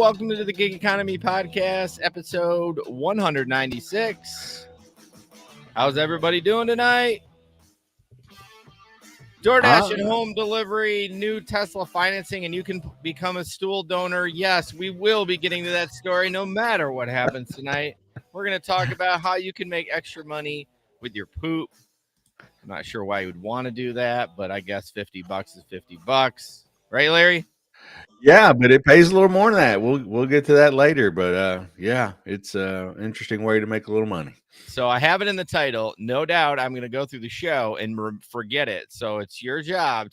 welcome to the Gig Economy Podcast, episode 196. How's everybody doing tonight? DoorDash and home delivery, new Tesla financing, and you can become a stool donor. Yes, we will be getting to that story no matter what happens tonight. We're going to talk about how you can make extra money with your poop. I'm not sure why you would want to do that, but I guess $50 is $50. Right, Larry? Yeah, but it pays a little more than that. We'll get to that later. But yeah, it's an interesting way to make a little money. So I have it in the title. No doubt I'm going to go through the show and forget it. So it's your job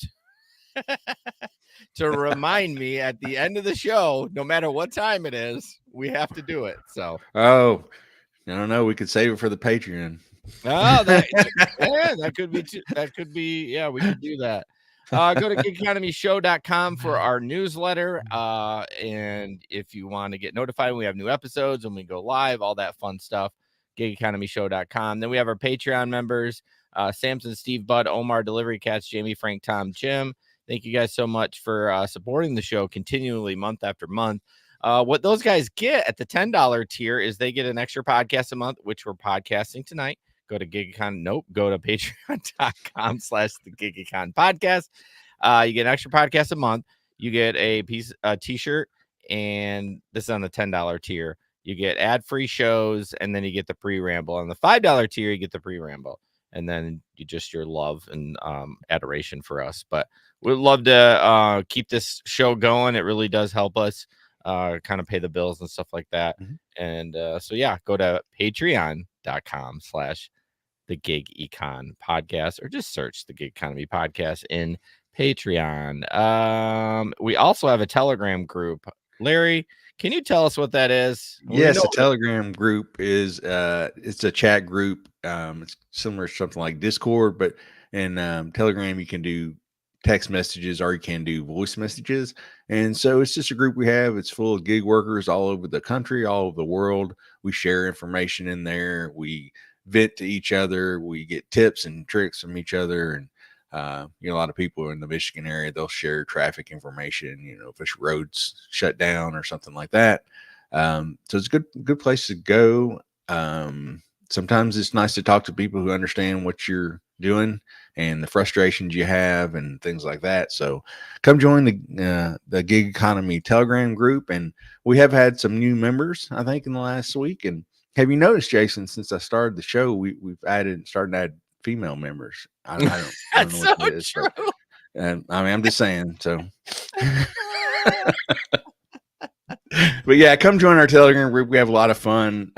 to remind me at the end of the show, no matter what time it is, we have to do it. So I don't know. We could save it for the Patreon. Oh, that could be too, yeah, we could do that. Go to gigeconomyshow.com for our newsletter. And if you want to get notified when we have new episodes, when we go live, all that fun stuff, gigeconomyshow.com. Then we have our Patreon members, Samson, Steve, Bud, Omar, Delivery Cats, Jamie, Frank, Tom, Jim. Thank you guys so much for supporting the show continually month after month. What those guys get at the $10 tier is they get an extra podcast a month, which we're podcasting tonight. Go to go to patreon.com/the GigEcon podcast. You get an extra podcast a month. You get a t-shirt, and this is on the $10 tier. You get ad-free shows, and then you get the pre-ramble. On the $5 tier, you get the pre-ramble, and then you just your love and adoration for us. But we'd love to keep this show going. It really does help us kind of pay the bills and stuff like that. Mm-hmm. And so yeah, go to patreon.com/the Gig Econ podcast, or just search the Gig Economy Podcast in Patreon. We also have a Telegram group. Larry, can you tell us what that is? Yes, a Telegram group is it's a chat group. It's similar to something like Discord, but in Telegram you can do text messages or you can do voice messages. And so it's just a group we have. It's full of gig workers all over the country, all over the world. We share information in there. We vent to each other. We get tips and tricks from each other. And a lot of people in the Michigan area, they'll share traffic information, if a road's shut down or something like that. So it's a good place to go. Sometimes it's nice to talk to people who understand what you're doing and the frustrations you have and things like that. So come join the Gig Economy Telegram group. And we have had some new members, I think, in the last week. And have you noticed, Jason, since I started the show, we've started to add female members. I don't That's know what so it is, true. But, I'm just saying. So, but yeah, come join our Telegram group. We have a lot of fun.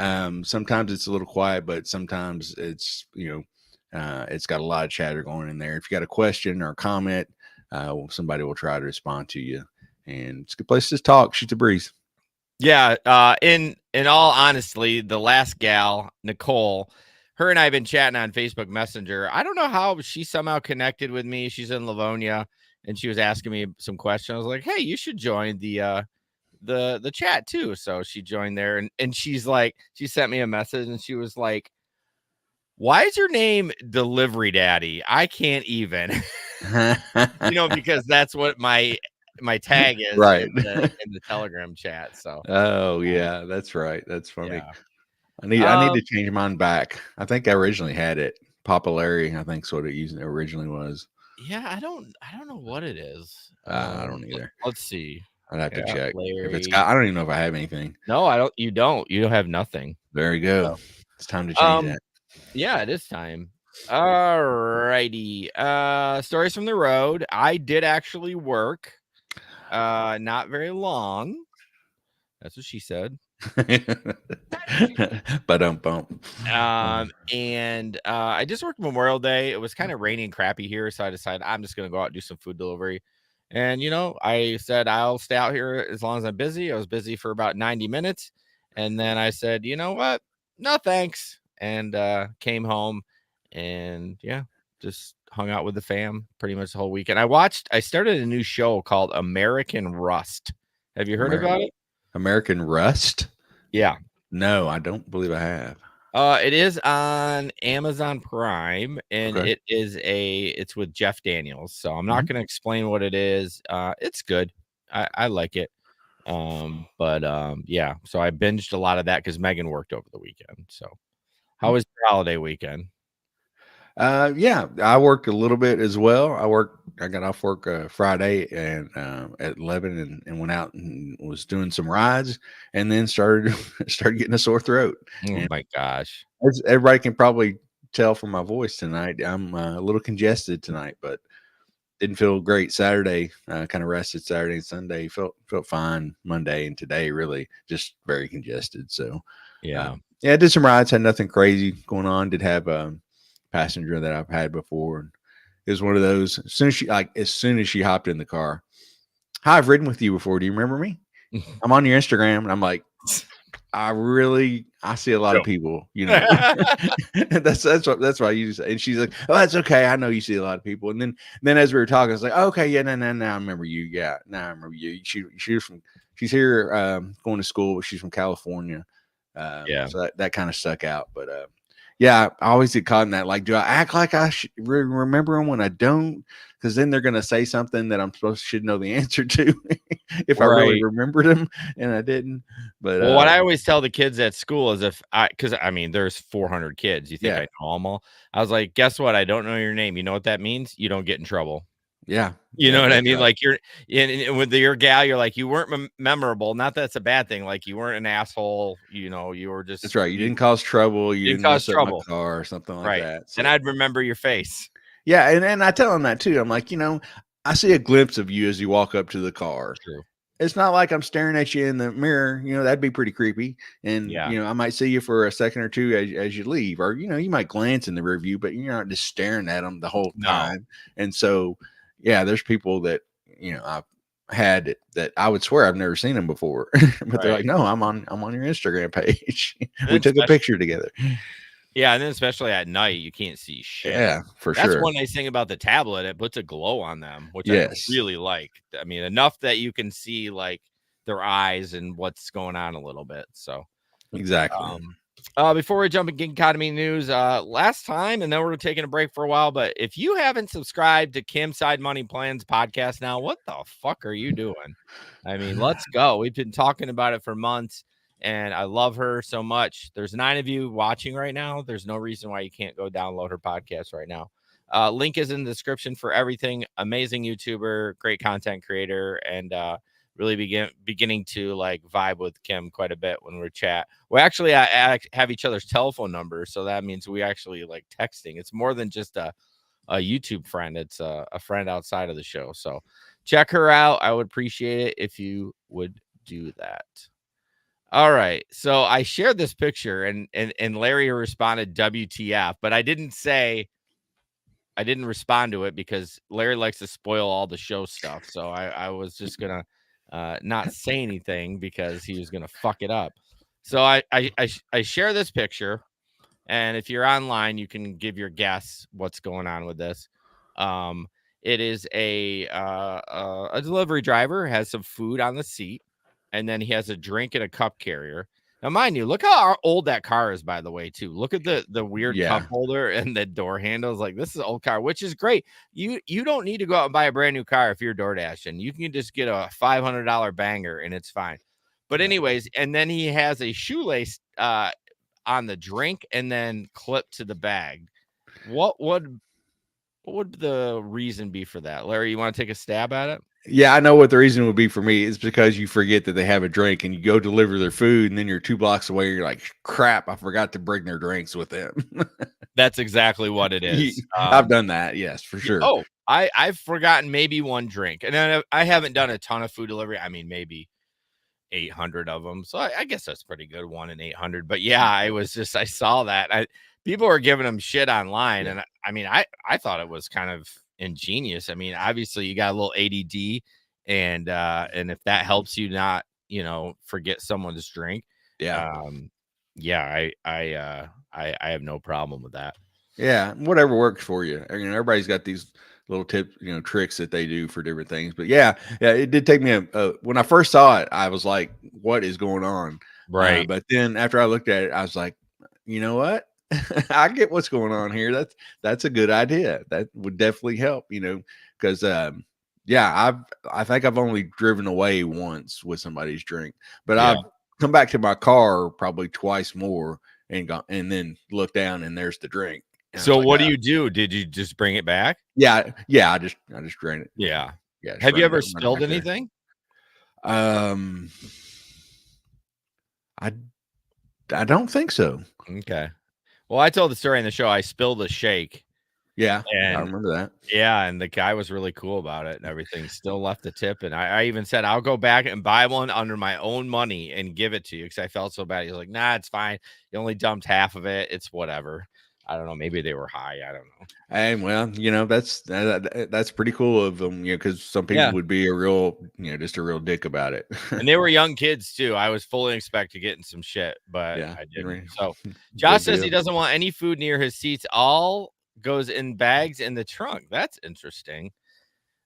Sometimes it's a little quiet, but sometimes it's it's got a lot of chatter going in there. If you got a question or a comment, somebody will try to respond to you. And it's a good place to talk, shoot the breeze. Yeah. In all honesty, the last gal, Nicole, her and I have been chatting on Facebook Messenger. I don't know how she somehow connected with me. She's in Livonia, and she was asking me some questions. I was like, hey, you should join the chat too. So she joined there, and she's like, she sent me a message, and she was like, why is your name Delivery Daddy? I can't even, because that's what my tag is, right, in the Telegram chat. So yeah, that's right. That's funny. Yeah. I need to change mine back. I think I originally had it. Papa Larry, I think, sort of originally was. Yeah, I don't know what it is. I don't either. Let's see. I'd have to check. Larry. If it's got, I don't even know if I have anything. No, I don't. You don't. You don't have nothing. There you go. So, it's time to change that. Yeah, it is time. All righty. Stories from the road. I did actually work. Not very long. That's what she said. But and I just worked Memorial Day. It was kind of rainy and crappy here, so I decided I'm just gonna go out and do some food delivery. And I said I'll stay out here as long as I'm busy. I was busy for about 90 minutes, and then I said, you know what? No thanks, and came home, and just hung out with the fam pretty much the whole weekend. I started a new show called American Rust. Have you heard about it? American Rust? Yeah. No, I don't believe I have. It is on Amazon Prime, and it's with Jeff Daniels. So I'm not going to explain what it is. It's good. I like it. Yeah, so I binged a lot of that because Megan worked over the weekend. So how was your holiday weekend? Yeah, I worked a little bit as well. I got off work Friday and at 11 and went out and was doing some rides and then started getting a sore throat. Oh And my gosh. as everybody can probably tell from my voice tonight, I'm a little congested tonight, but didn't feel great Saturday. Kind of rested Saturday and Sunday. Felt fine Monday and today. Really just very congested. So Yeah. yeah, I did some rides. Had nothing crazy going on. Did have a passenger that I've had before. And it was one of those. As soon as she hopped in the car, hi, I've ridden with you before. Do you remember me? I'm on your Instagram, and I'm like, I see a lot of people, that's why you say. And she's like, oh, that's okay. I know you see a lot of people. And then as we were talking, I was like, oh, okay, yeah, no, I remember you. Yeah, no, I remember you. She's here going to school, but she's from California. Yeah. So that kind of stuck out. But yeah, I always get caught in that. Like, do I act like I remember them when I don't? Because then they're going to say something that should know the answer to if I really remembered them and I didn't. But well, what I always tell the kids at school is because I mean, there's 400 kids. You think I know them all? I was like, guess what? I don't know your name. You know what that means? You don't get in trouble. Yeah. You know what I mean? Right. Like you're with your gal, you're like, you weren't memorable. Not that's a bad thing. Like you weren't an asshole. You were just. That's right. You didn't cause trouble. You didn't cause mess up my trouble. car or something like Right. that. So. And I'd remember your face. Yeah. And I tell them that too. I'm like, I see a glimpse of you as you walk up to the car. True. It's not like I'm staring at you in the mirror. That'd be pretty creepy. And, I might see you for a second or two as you leave, or, you might glance in the rear view, but you're not just staring at them the whole time. And so, yeah, there's people that, I've had that I would swear I've never seen them before, but they're like, no, I'm on your Instagram page. We took a picture together. Yeah, and then especially at night, you can't see shit. Yeah, for That's sure. one nice thing about the tablet. It puts a glow on them, which I really like. I mean, enough that you can see like their eyes and what's going on a little bit. So exactly. Before we jump in gig economy news, last time, and then we're taking a break for a while. But if you haven't subscribed to Kim's Side Money Plans podcast now, what the fuck are you doing? I mean, let's go. We've been talking about it for months. And I love her so much. There's 9 of you watching right now. There's no reason why you can't go download her podcast right now. Link is in the description for everything. Amazing YouTuber, great content creator, and really beginning to like vibe with Kim quite a bit when we're chat. We actually have each other's telephone numbers, so that means we actually like texting. It's more than just a YouTube friend. It's a friend outside of the show. So check her out. I would appreciate it if you would do that. All right. So I shared this picture and Larry responded WTF, but I didn't respond to it because Larry likes to spoil all the show stuff. So I was just going to not say anything because he was going to fuck it up. So I share this picture, and if you're online, you can give your guess what's going on with this. It is a delivery driver has some food on the seat. And then he has a drink and a cup carrier. Now, mind you, look how old that car is, by the way, too. Look at the weird cup holder and the door handles. Like, this is an old car, which is great. You don't need to go out and buy a brand new car if you're DoorDash, and you can just get a $500 banger and it's fine. But anyways, and then he has a shoelace on the drink and then clipped to the bag. What would the reason be for that? Larry, you want to take a stab at it? Yeah, I know what the reason would be for me. It's because you forget that they have a drink and you go deliver their food, and then you're 2 blocks away. You're like, crap, I forgot to bring their drinks with them. That's exactly what it is. I've done that. Yes, for sure. Oh, I've forgotten maybe one drink, and then I haven't done a ton of food delivery. I mean, maybe 800 of them. So I guess that's pretty good. 1 in 800. But yeah, I saw that. People were giving them shit online. And I mean, I thought it was kind of ingenious. I mean, obviously you got a little ADD, and if that helps you not, forget someone's drink. I have no problem with that. Yeah, whatever works for you. I mean, everybody's got these little tips, tricks that they do for different things. But yeah, it did take me when I first saw it, I was like, what is going on? Right. But then after I looked at it, I was like, you know what? I get what's going on here. That's a good idea. That would definitely help, because Yeah, I think I've only driven away once with somebody's drink, but Yeah. I've come back to my car probably twice more and gone and then look down and there's the drink. And I was So like, what do you do? Did you just bring it back? yeah, I just drained it. Yeah. Yeah, just Have you ever run it spilled back there. anything? Um, I I don't think so. Okay. Well, I told the story in the show. I spilled a shake, Yeah, I and remember that. yeah, and the guy was really cool about it and everything. Still left the tip, and I even said, "I'll go back and buy one under my own money and give it to you," because I felt so bad. He was like, "Nah, it's fine. You only dumped half of it. It's whatever." I don't know. Maybe they were high. I don't know. And well, that's pretty cool of them, because some people Yeah, would be a real, just a real dick about it. and they were young kids too. I was fully expecting getting some shit, but Yeah, I didn't. right. So Josh Good says he deal. doesn't want any food near his seats. All goes in bags in the trunk. That's interesting.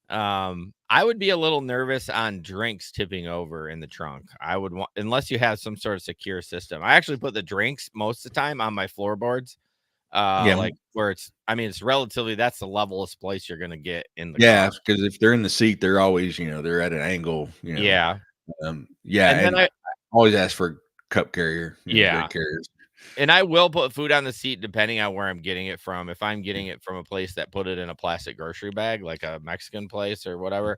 I would be a little nervous on drinks tipping over in the trunk. I would want, unless you have some sort of secure system. I actually put the drinks most of the time on my floorboards. Yeah, Like where it's relatively, that's the levelest place you're gonna get in the car. yeah, because if they're in the seat, they're always, they're at an angle. Yeah. Yeah, And then and I always ask for a cup carrier, yeah. drink carriers. And I will put food on the seat depending on where I'm getting it from. If I'm getting it from a place that put it in a plastic grocery bag, like a Mexican place or whatever,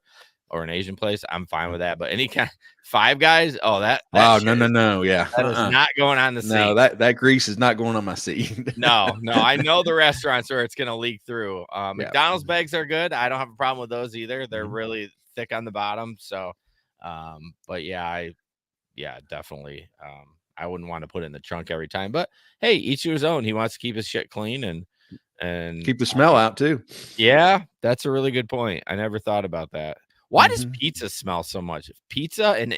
or an Asian place, I'm fine with that. But any kind of Five Guys, oh, that Oh, shit is, no, yeah, that is not going on the no, seat. that grease is not going on my seat. No, I know the restaurants where it's gonna leak through. Yeah. McDonald's bags are good. I don't have a problem with those either. They're Mhm. really thick on the bottom. So, but yeah, definitely. I wouldn't want to put it in the trunk every time. But hey, each to his own. He wants to keep his shit clean and Keep the smell out too. yeah, that's a really good point. I never thought about that. Why does Mhm. pizza smell so much? Pizza and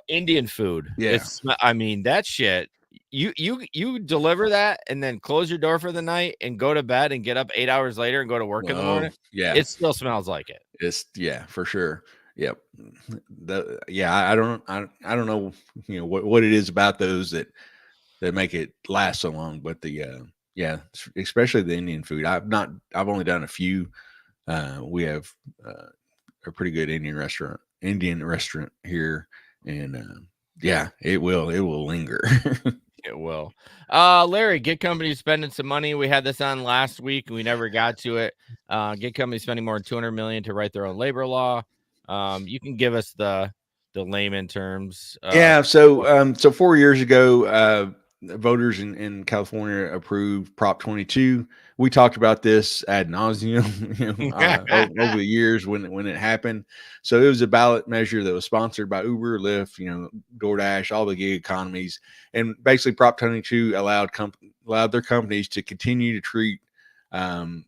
Indian food. Yeah. I mean, that shit. You deliver that and then close your door for the night and go to bed and get up 8 hours later and go to work in the Oh, morning. yeah. It still smells like it. Yeah, for sure. Yep. I don't know, what it is about those that make it last so long, but especially the Indian food. I've only done a few. We have a pretty good Indian restaurant here, and it will linger. It will. Larry, Gig Company spending some money. We had this on last week and we never got to it. Gig Company spending more than 200 million to write their own labor law. You can give us the layman terms. Yeah. So 4 years ago, voters in California approved Prop 22. We talked about this ad nauseum, over the years when it happened. So it was a ballot measure that was sponsored by Uber, Lyft, DoorDash, all the gig economies, and basically Prop 22 allowed their companies to continue to treat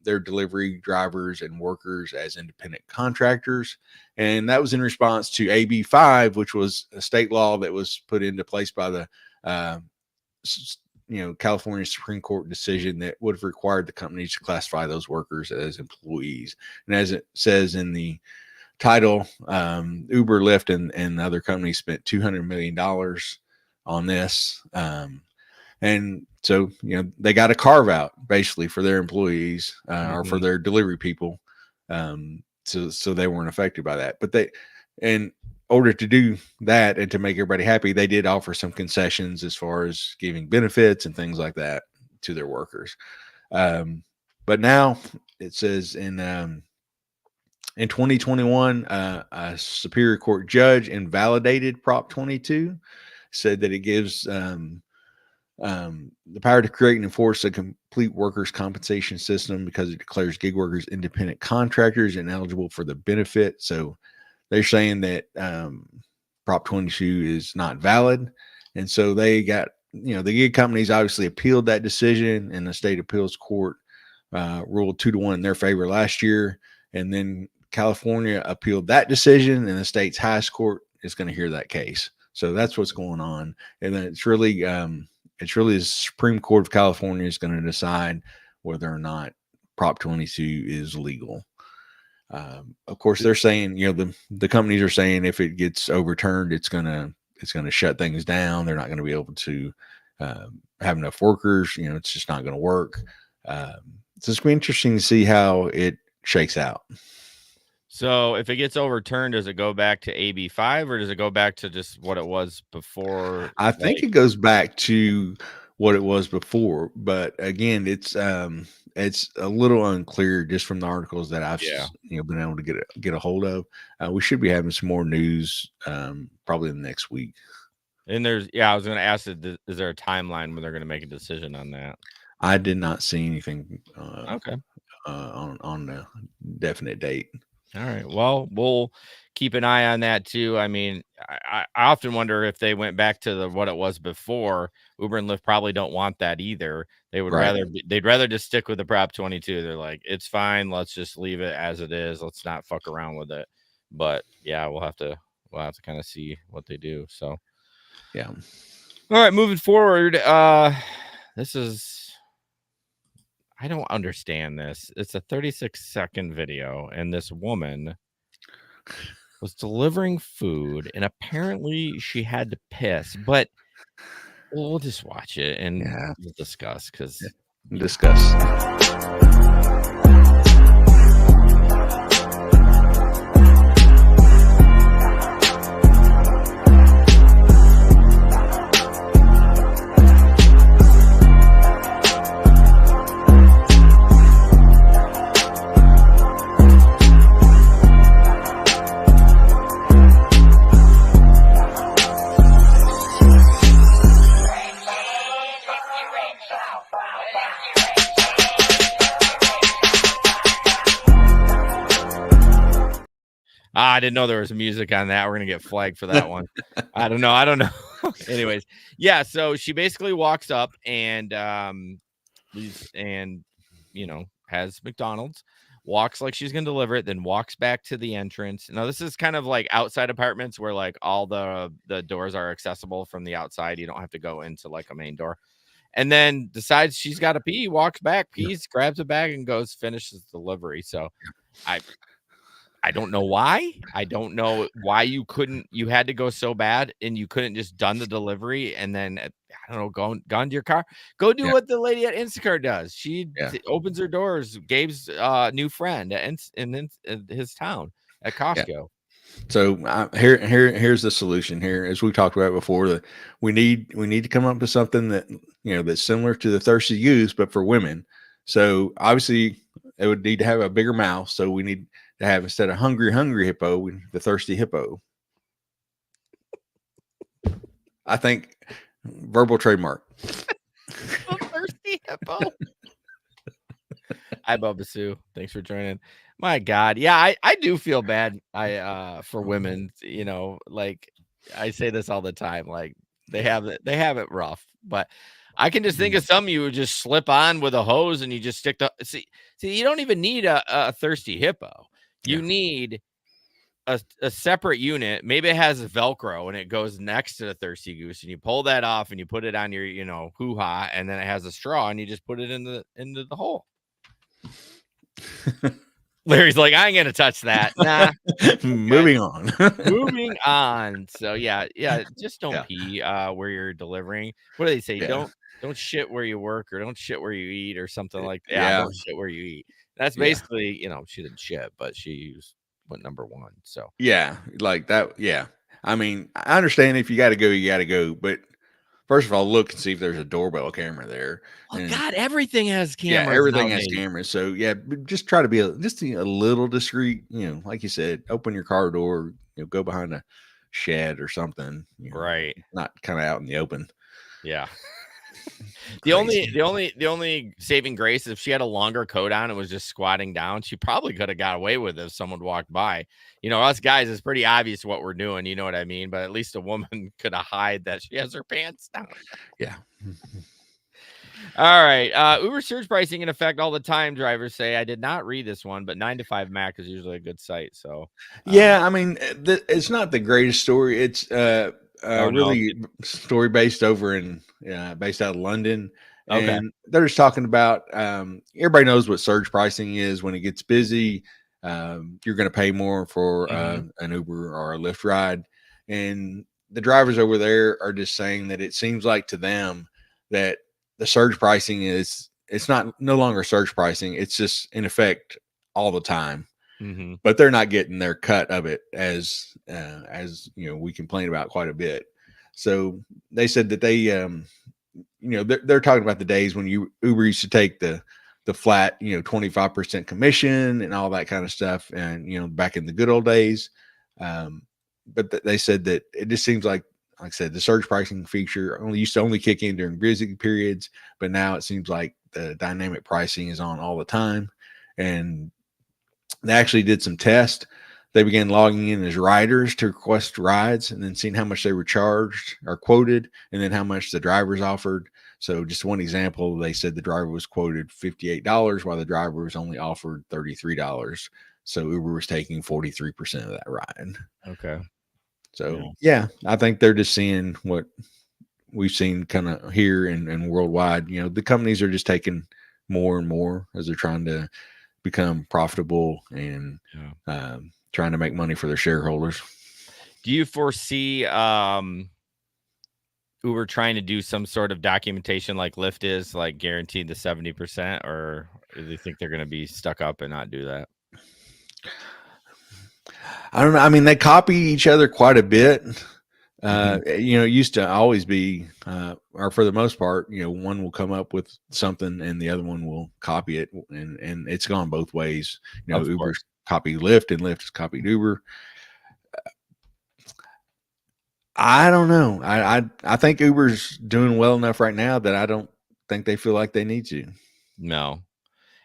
their delivery drivers and workers as independent contractors. And that was in response to AB 5, which was a state law that was put into place by the California Supreme Court decision that would have required the companies to classify those workers as employees. And as it says in the title, Uber, Lyft, and other companies spent $200 million on this. And so, they got a carve out basically for their employees or for their delivery people. So they weren't affected by that. But in order to do that and to make everybody happy, they did offer some concessions as far as giving benefits and things like that to their workers. But now it says in 2021, a Superior Court judge invalidated Prop 22, said that it gives the power to create and enforce a complete workers' compensation system because it declares gig workers independent contractors and eligible for the benefit. So they're saying that Prop 22 is not valid. And so they got, the gig companies obviously appealed that decision, and the state appeals court ruled 2-1 in their favor last year. And then California appealed that decision, and the state's highest court is going to hear that case. So that's what's going on. And then it's really the Supreme Court of California is going to decide whether or not Prop 22 is legal. Of course, they're saying, the companies are saying if it gets overturned, it's gonna shut things down. They're not going to be able to have enough workers. It's just not going to work. So it's going to be interesting to see how it shakes out. So if it gets overturned, does it go back to AB5 or does it go back to just what it was before? I think Like, it goes back to what it was before, but again, it's a little unclear just from the articles that I've yeah. been able to get a hold of. We should be having some more news probably in the next week. And I was going to ask, is there a timeline when they're going to make a decision on that? I did not see anything Okay. on the definite date. All right. Well, we'll keep an eye on that too. I mean, I often wonder if they went back to what it was before. Uber and Lyft probably don't want that either. They would Right. they'd rather just stick with the Prop 22. They're like, it's fine. Let's just leave it as it is. Let's not fuck around with it. But yeah, we'll have to kind of see what they do. So yeah. All right, moving forward. This is, I don't understand this. It's a 36-second video, and this woman was delivering food, and apparently she had to piss. But we'll just watch it and we'll discuss because Discuss. I didn't know there was music on that. We're gonna get flagged for that one. I don't know. Anyways, yeah. So she basically walks up and has McDonald's, walks like she's gonna deliver it, then walks back to the entrance. Now this is kind of like outside apartments where like all the doors are accessible from the outside. You don't have to go into like a main door. And then decides she's got to pee, walks back, pees, grabs a bag, and goes finishes delivery. So I don't know why. I don't know why you had to go so bad and you couldn't just done the delivery and then I don't know, gone to your car. Go do what the lady at Instacart does. She opens her doors, Gabe's new friend in his town at Costco. Yeah. So here's the solution here, as we talked about before. That we need to come up with something that that's similar to the Thirsty Goose, but for women. So obviously, it would need to have a bigger mouth. So we need to have, instead of hungry hippo, the Thirsty Hippo. I think verbal trademark. The Thirsty Hippo. Hi, Bubba Sue. Thanks for joining. My God. Yeah, I do feel bad. For women, like I say this all the time, like they have it rough, but I can just think of some of you who just slip on with a hose and you just stick see, you don't even need a Thirsty Hippo. You need a separate unit. Maybe it has a Velcro and it goes next to the Thirsty Goose and you pull that off and you put it on your, hoo-ha, and then it has a straw and you just put it into the hole. Larry's like, I ain't gonna touch that. Nah. Moving on. Moving on. So yeah, just don't pee where you're delivering. What do they say? Don't shit where you work, or don't shit where you eat, or something like that. Yeah, don't shit where you eat. That's basically, she didn't shit, but she went number one. So yeah, like that. Yeah, I mean, I understand if you got to go, you got to go, but first of all, look and see if there's a doorbell camera there. Oh, God, everything has cameras. Yeah, everything has cameras. So yeah, just try to be a little discreet. Like you said, open your car door. Go behind a shed or something. Right. Not kind of out in the open. Yeah. The only saving grace is if she had a longer coat on and was just squatting down, she probably could have got away with it if someone walked by. Us guys, it's pretty obvious what we're doing. You know what I mean? But at least a woman could have hide that she has her pants down. Yeah. All right. Uber surge pricing in effect all the time, drivers say. I did not read this one, but 9 to 5 Mac is usually a good site. So yeah, I mean, it's not the greatest story. It's really story based over based out of London. Okay. And they're just talking about everybody knows what surge pricing is. When it gets busy, you're going to pay more for an Uber or a Lyft ride. And the drivers over there are just saying that it seems like to them that the surge pricing is it's not no longer surge pricing. It's just in effect all the time. Mm-hmm. But they're not getting their cut of it as we complain about quite a bit. So they said that they they're talking about the days when Uber used to take the flat 25% commission and all that kind of stuff, and back in the good old days. But they said that it just seems like I said, the surge pricing feature used to kick in during busy periods, but now it seems like the dynamic pricing is on all the time. And they actually did some tests. They began logging in as riders to request rides and then seeing how much they were charged or quoted and then how much the drivers offered. So just one example, they said the driver was quoted $58 while the driver was only offered $33. So Uber was taking 43% of that ride. Okay. So yeah, I think they're just seeing what we've seen kind of here and worldwide. The companies are just taking more and more as they're trying to become profitable and trying to make money for their shareholders. Do you foresee Uber trying to do some sort of documentation like Lyft is, like guaranteed the 70%, or do they think they're going to be stuck up and not do that? I don't know. I mean, they copy each other quite a bit. It used to always be, or for the most part, one will come up with something and the other one will copy it, and it's gone both ways. Uber's copied Lyft and Lyft has copied Uber. I don't know. I think Uber's doing well enough right now that I don't think they feel like they need to. No,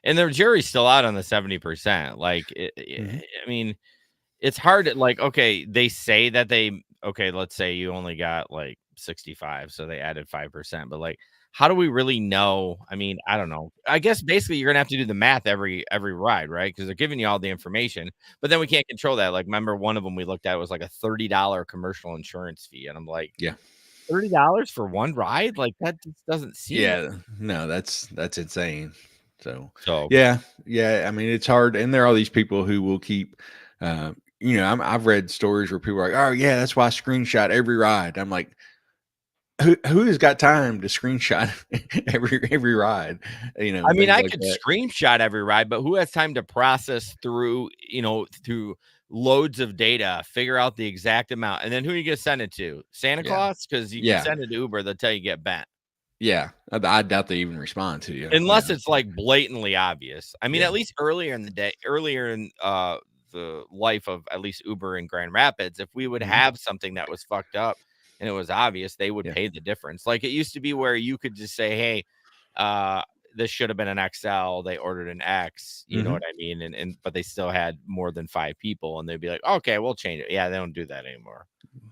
and their jury's still out on the 70%. Like, I mean, it's hard to, like, okay, they say that let's say you only got like 65, so they added 5%, but like, how do we really know? I mean, I don't know. I guess basically you're gonna have to do the math every ride, right? Because they're giving you all the information, but then we can't control that. Like, remember one of them we looked at was like a $30 commercial insurance fee, and I'm like, yeah, $30 for one ride? Like, that just doesn't seem. Yeah, no, that's insane. So yeah. I mean, it's hard, and there are all these people who will keep. I've read stories where people are like, "Oh yeah, that's why I screenshot every ride." I'm like, who has got time to screenshot every ride? I mean, I could screenshot every ride, but who has time to process through loads of data, figure out the exact amount, and then who are you gonna send it to? Santa Claus? Because you can send it to Uber, they'll tell you get bent. Yeah, I doubt they even respond to you unless it's like blatantly obvious. I mean, at least earlier in the life of at least Uber in Grand Rapids, if we would have something that was fucked up and it was obvious, they would pay the difference. Like, it used to be where you could just say, hey, this should have been an XL, they ordered an X, you know what I mean? And but they still had more than 5 people, and they'd be like, okay, we'll change it. Yeah, they don't do that anymore.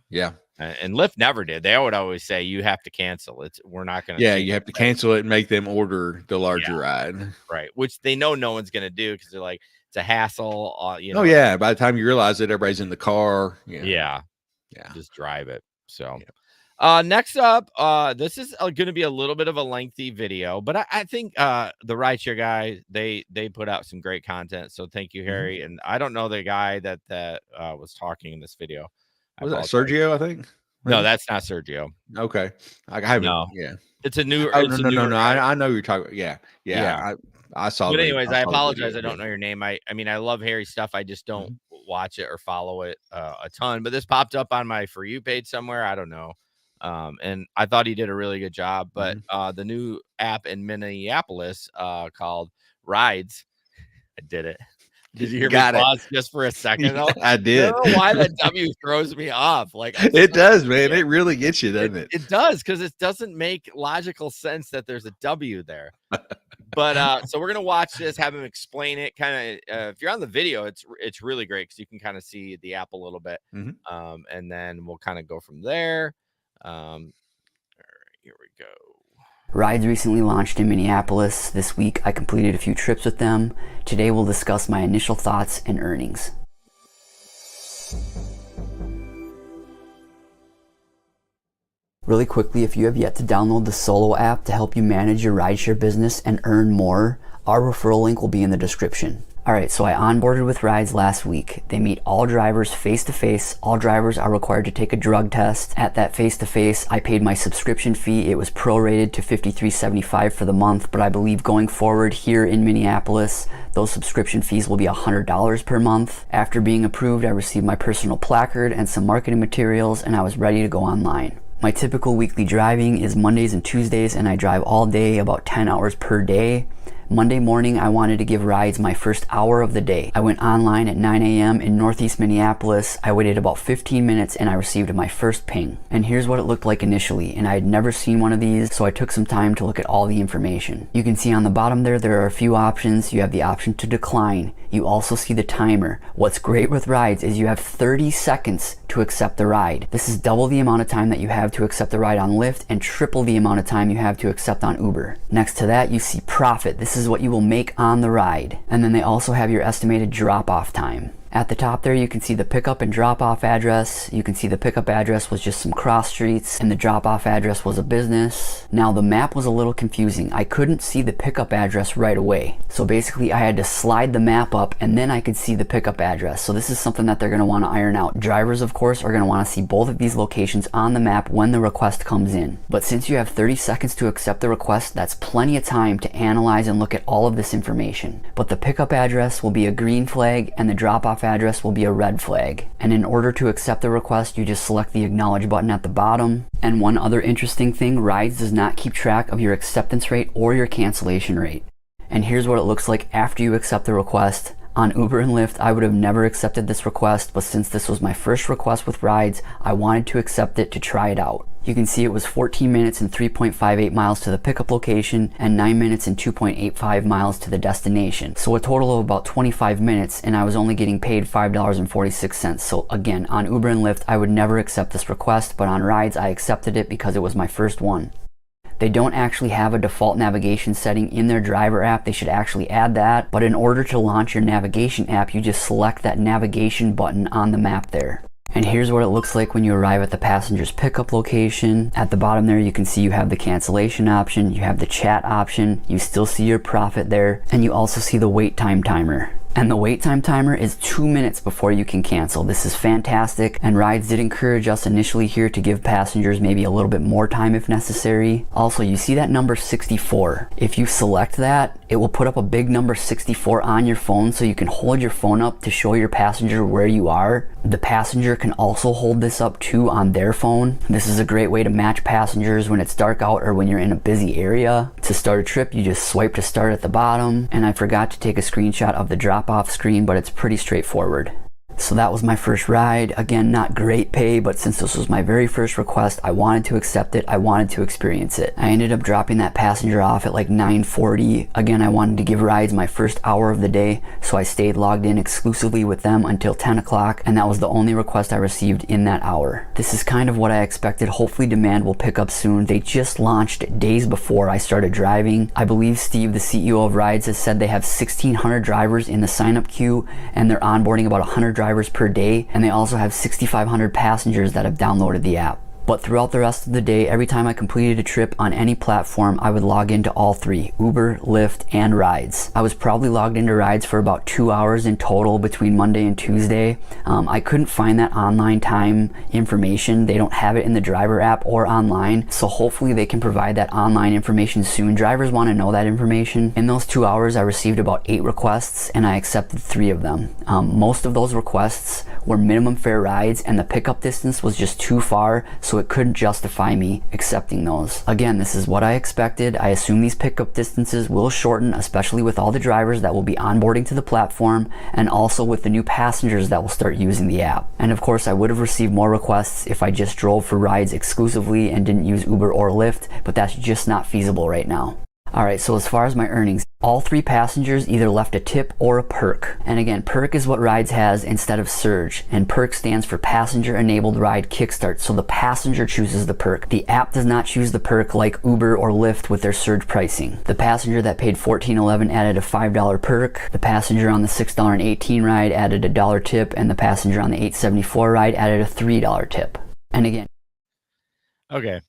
Yeah. And Lyft never did. They would always say, you have to cancel. We're not going to. Yeah, you have to cancel it and make them order the larger ride. Right. Which they know no one's going to do because they're like, it's a hassle. Oh, yeah. By the time you realize it, everybody's in the car. Yeah. Just drive it. So next up, this is going to be a little bit of a lengthy video, but I think the rideshare guy, they put out some great content. So thank you, Harry. And I don't know the guy that was talking in this video. Was that Sergio, I think? No, that's not Sergio. Okay. I haven't. No. Yeah. It's a new. Oh, no. I know you're talking. Yeah. I saw. But anyways, I apologize. I don't know your name. I mean, I love Harry's stuff. I just don't watch it or follow it a ton. But this popped up on my For You page somewhere. I don't know. And I thought he did a really good job. But the new app in Minneapolis called Rides. I did it. Did you hear me pause just for a second? I did. I don't know why that W throws me off. Like, it does, man. It really gets you, doesn't it? It does, because it doesn't make logical sense that there's a W there. But so we're gonna watch this, have him explain it. Kind of, if you're on the video, it's really great because you can kind of see the app a little bit. And then we'll kind of go from there. All right, here we go. Rides recently launched in Minneapolis. This week I completed a few trips with them. Today we'll discuss my initial thoughts and earnings. Really quickly, if you have yet to download the Solo app to help you manage your rideshare business and earn more, our referral link will be in the description. Alright, so I onboarded with Rides last week. They meet all drivers face-to-face. All drivers are required to take a drug test. At that face-to-face, I paid my subscription fee. It was prorated to $53.75 for the month, but I believe going forward here in Minneapolis, those subscription fees will be $100 per month. After being approved, I received my personal placard and some marketing materials, and I was ready to go online. My typical weekly driving is Mondays and Tuesdays, and I drive all day, about 10 hours per day. Monday morning, I wanted to give Rides my first hour of the day. I went online at 9 a.m. in Northeast Minneapolis. I waited about 15 minutes and I received my first ping. And here's what it looked like initially, and I had never seen one of these, so I took some time to look at all the information. You can see on the bottom there are a few options. You have the option to decline. You also see the timer. What's great with Rides is you have 30 seconds to accept the ride. This is double the amount of time that you have to accept the ride on Lyft and triple the amount of time you have to accept on Uber. Next to that, you see profit. This is what you will make on the ride. And then they also have your estimated drop-off time. At the top there, you can see the pickup and drop-off address. You can see the pickup address was just some cross streets and the drop-off address was a business. Now the map was a little confusing. I couldn't see the pickup address right away. So basically I had to slide the map up and then I could see the pickup address. So this is something that they're going to want to iron out. Drivers, of course, are going to want to see both of these locations on the map when the request comes in. But since you have 30 seconds to accept the request, that's plenty of time to analyze and look at all of this information. But the pickup address will be a green flag and the drop-off address will be a red flag. And in order to accept the request, you just select the acknowledge button at the bottom. And one other interesting thing, Rides does not keep track of your acceptance rate or your cancellation rate. And here's what it looks like after you accept the request. On Uber and Lyft, I would have never accepted this request, but since this was my first request with Rides, I wanted to accept it to try it out. You can see it was 14 minutes and 3.58 miles to the pickup location and 9 minutes and 2.85 miles to the destination. So a total of about 25 minutes, and I was only getting paid $5.46. So again, on Uber and Lyft, I would never accept this request, but on Rides, I accepted it because it was my first one. They don't actually have a default navigation setting in their driver app. They should actually add that. But in order to launch your navigation app, you just select that navigation button on the map there. And here's what it looks like when you arrive at the passenger's pickup location. At the bottom there, you can see you have the cancellation option, you have the chat option, you still see your profit there, and you also see the wait time timer. And the wait time timer is 2 minutes before you can cancel. This is fantastic, and Rides did encourage us initially here to give passengers maybe a little bit more time if necessary. Also, you see that number 64. If you select that, it will put up a big number 64 on your phone, so you can hold your phone up to show your passenger where you are. The passenger can also hold this up too on their phone. This is a great way to match passengers when it's dark out or when you're in a busy area. To start a trip, you just swipe to start at the bottom, and I forgot to take a screenshot of the drop-off screen, but it's pretty straightforward. So that was my first ride. Again, not great pay, but since this was my very first request, I wanted to accept it. I wanted to experience it. I ended up dropping that passenger off at like 9:40. Again, I wanted to give Rides my first hour of the day, so I stayed logged in exclusively with them until 10 o'clock, and that was the only request I received in that hour. This is kind of what I expected. Hopefully demand will pick up soon. They just launched days before I started driving. I believe Steve, the CEO of Rides, has said they have 1,600 drivers in the sign-up queue, and they're onboarding about 100 drivers per day, and they also have 6,500 passengers that have downloaded the app. But throughout the rest of the day, every time I completed a trip on any platform, I would log into all three, Uber, Lyft, and Rides. I was probably logged into Rides for about 2 hours in total between Monday and Tuesday. I couldn't find that online time information. They don't have it in the driver app or online, so hopefully they can provide that online information soon. Drivers want to know that information. In those 2 hours, I received about 8 requests, and I accepted 3 of them. Most of those requests were minimum fare rides, and the pickup distance was just too far, so it couldn't justify me accepting those. Again, this is what I expected. I assume these pickup distances will shorten, especially with all the drivers that will be onboarding to the platform, and also with the new passengers that will start using the app. And of course, I would have received more requests if I just drove for Rides exclusively and didn't use Uber or Lyft, but that's just not feasible right now. Alright, so as far as my earnings, all 3 passengers either left a tip or a perk. And again, perk is what Rides has instead of surge, and perk stands for Passenger Enabled Ride Kickstart, so the passenger chooses the perk. The app does not choose the perk like Uber or Lyft with their surge pricing. The passenger that paid $14.11 added a $5 perk, the passenger on the $6.18 ride added a $1 tip, and the passenger on the $8.74 ride added a $3 tip. And again... Okay.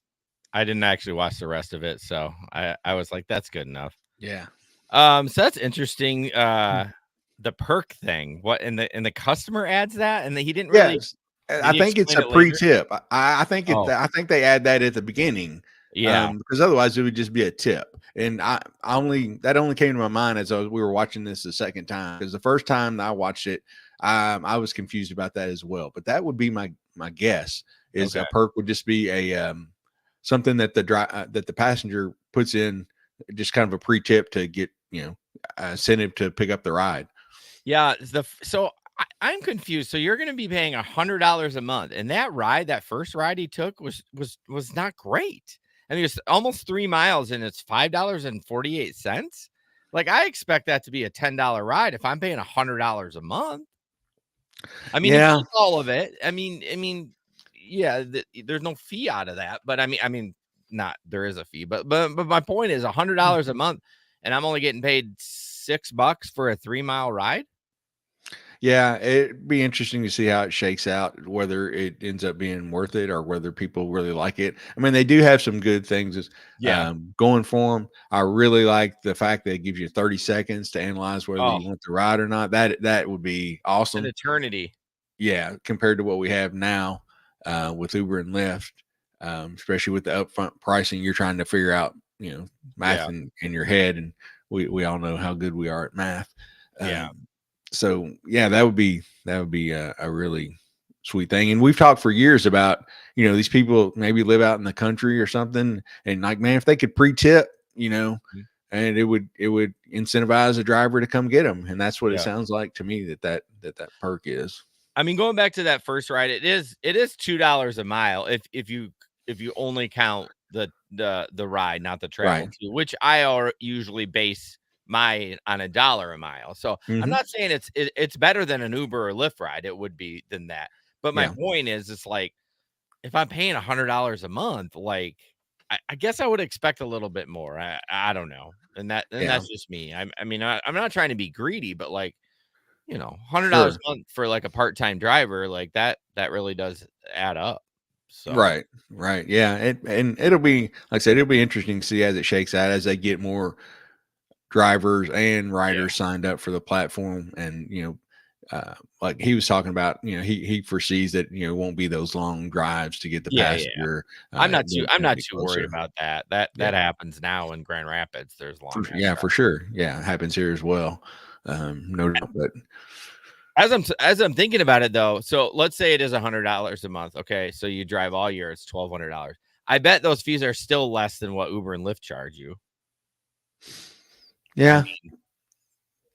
I didn't actually watch the rest of it, so I was like, that's good enough. Yeah. So that's interesting. the perk thing. What and the customer adds that, and he didn't really. Yes. Did I he think it's explain a it later? pre-tip. I think Oh, I think they add that at the beginning, yeah. because otherwise it would just be a tip. And that only came to my mind as we were watching this the second time, because the first time I watched it, I was confused about that as well. But that would be my guess, is Okay. a perk would just be a something that that the passenger puts in, just kind of a pre-tip to get incentive to pick up the ride. Yeah. So I'm confused. So you're going to be paying $100 a month, and that first ride he took was not great. I mean, it's almost 3 miles, and it's $5.48. Like, I expect that to be a $10 ride if I'm paying $100 a month. I mean, he Yeah, gets all of it. I mean, yeah, there's no fee out of that, but I mean, not there is a fee, but my point is $100 a month, and I'm only getting paid $6 for a 3-mile ride. yeah, it'd be interesting to see how it shakes out, whether it ends up being worth it or whether people really like it. I mean, they do have some good things Yeah. going for them. I really like the fact that it gives you 30 seconds to analyze whether Oh, you want the ride or not. That would be an awesome. eternity. Yeah, compared to what we have now with Uber and Lyft, especially with the upfront pricing, you're trying to figure out, math Yeah. in your head, and we all know how good we are at math. Yeah. So yeah, that would be a really sweet thing. And we've talked for years about, these people maybe live out in the country or something, and like, man, if they could pre-tip, Mhm. and it would incentivize a driver to come get them. And that's what it Yeah. sounds like to me that perk is. I mean, going back to that first ride, it is $2 a mile if you only count the ride, not the travel Right. too, which usually base my on $1 a mile. So I'm Hmm. not saying it's better than an Uber or Lyft ride. It would be than that. But my Yeah. point is, it's like, if I'm paying $100 a month, like, I guess I would expect a little bit more. I don't know, and Yeah. that's just me. I mean, I'm not trying to be greedy, but like, $100 Sure. a month for like a part-time driver, like that really does add up. So, Right. Right. Yeah. And it'll be, like I said, it'll be interesting to see as it shakes out, as they get more drivers and yeah. riders signed up for the platform. And like he was talking about, he foresees that it won't be those long drives to get the Yeah, yeah. passenger. I'm They'll not be too worried closer. about that. That Yeah, happens now in Grand Rapids. There's long ass yeah, drive. for sure. Yeah, it happens here as well. No doubt. But As I'm thinking about it though, so let's say it is $100 a month. Okay, so you drive all year, it's $1,200. I bet those fees are still less than what Uber and Lyft charge you. I yeah, mean,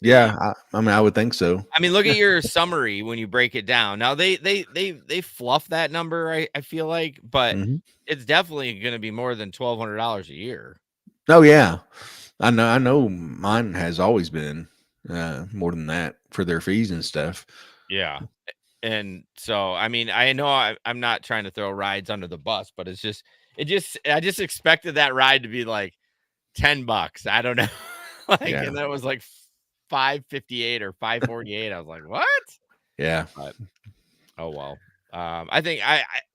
yeah, I mean, I would think so. look at your summary when you break it down. Now they fluff that number, I feel like, but Hmm. it's definitely going to be more than $1,200 a year. Oh yeah, I know. Mine has always been more than that for their fees and stuff. Yeah. And so, I know I'm not trying to throw rides under the bus, but I just expected that ride to be like $10. I don't know. Like, Yeah, and that was like 558 or 548. I was like, what? yeah. But oh well. I think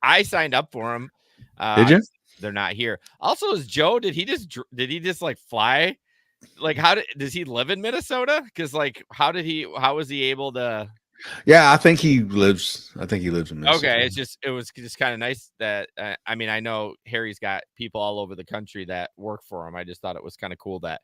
I signed up for them. Did you? They're not here. Also, is Joe, did he just like fly? Like, does he live in Minnesota? Because like, how was he able to? Yeah, I think he lives. I think he lives in Okay, Minnesota. it was just kind of nice that I know Harry's got people all over the country that work for him. I just thought it was kind of cool that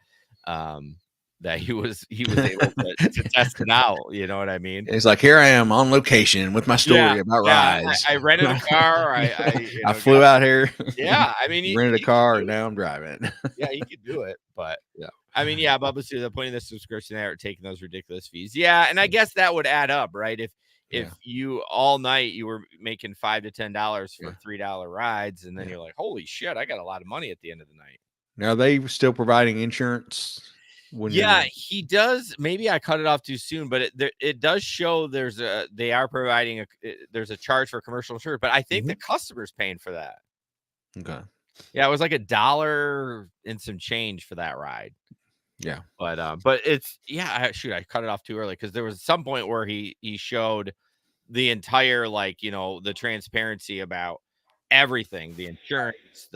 that he was able to test it out. You know what I mean? It's like, here I am on location with my Yeah, story about yeah. rides. I rented a car. I I got flew out here, yeah. rented a He could car, do and it. now I'm driving. Yeah, he could do it. But Yeah. yeah, Bubba, to the point of the subscription, they are taking those ridiculous fees. Yeah, and I guess that would add up, right? If Yeah. you all night you were making $5 to $10 Yeah. for $3 rides, and then Yeah. you're like, holy shit, I got a lot of money at the end of the night. Now, are they still providing insurance when Yeah, you're? he does. Maybe I cut it off too soon, but it does show they are providing there's a charge for commercial insurance, but I think the Mhm. customer's paying for that. Okay. Yeah, it was like $1 and some change for that ride. Yeah. But it's I cut it off too early because there was some point where he showed the entire, like, the transparency about everything, the insurance,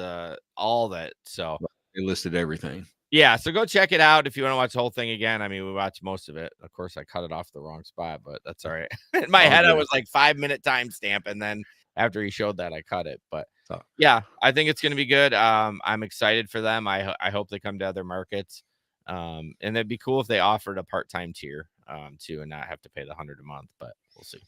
all that. So They listed everything. Yeah, so go check it out if you want to watch the whole thing again. I mean, we watched most of it. Of course, I cut it off the wrong spot, but that's all right. In my All head, I good. was like 5-minute timestamp, and then after he showed that, I cut it. But So, yeah, I think it's going to be good. I'm excited for them. I hope they come to other markets. And it'd be cool if they offered a part-time tier too, and not have to pay the $100 a month. But we'll see.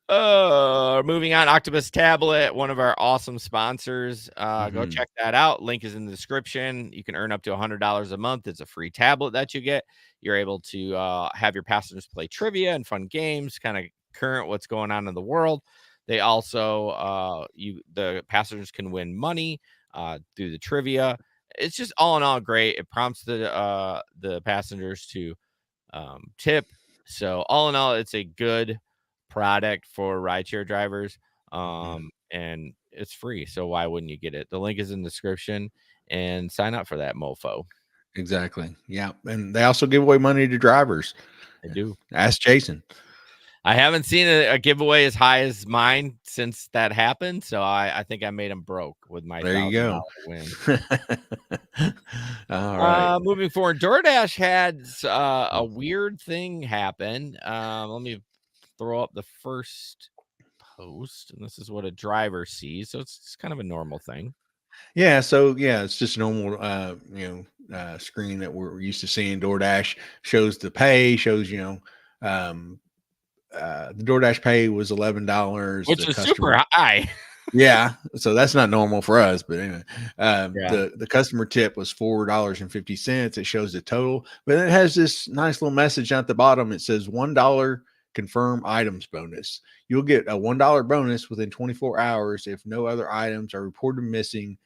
Moving on, Octopus Tablet, one of our awesome sponsors. Go check that out. Link is in the description. You can earn up to $100 a month. It's a free tablet that you get. You're able to have your passengers play trivia and fun games, kind of current what's going on in the world. They also the passengers can win money through the trivia. It's just all in all great. It prompts the passengers to tip. So all in all, it's a good product for rideshare drivers, and it's free, so why wouldn't you get it? The link is in the description, and sign up for that mofo. exactly. Yeah. And they also give away money to drivers. I do. Ask Jason. I haven't seen a giveaway as high as mine since that happened, so I think I made him broke with my There you go. win. All right. Moving forward, DoorDash had a weird thing happen. Let me throw up the first post, and this is what a driver sees, so it's kind of a normal thing. Yeah, so yeah, it's just a normal screen that we're used to seeing. DoorDash shows the pay, shows the DoorDash pay was $11, Which is super high. Yeah, so that's not normal for us, but anyway, Yeah. the customer tip was $4.50. It shows the total, but it has this nice little message at the bottom. It says $1 confirm items bonus. You'll get a $1 bonus within 24 hours if no other items are reported missing.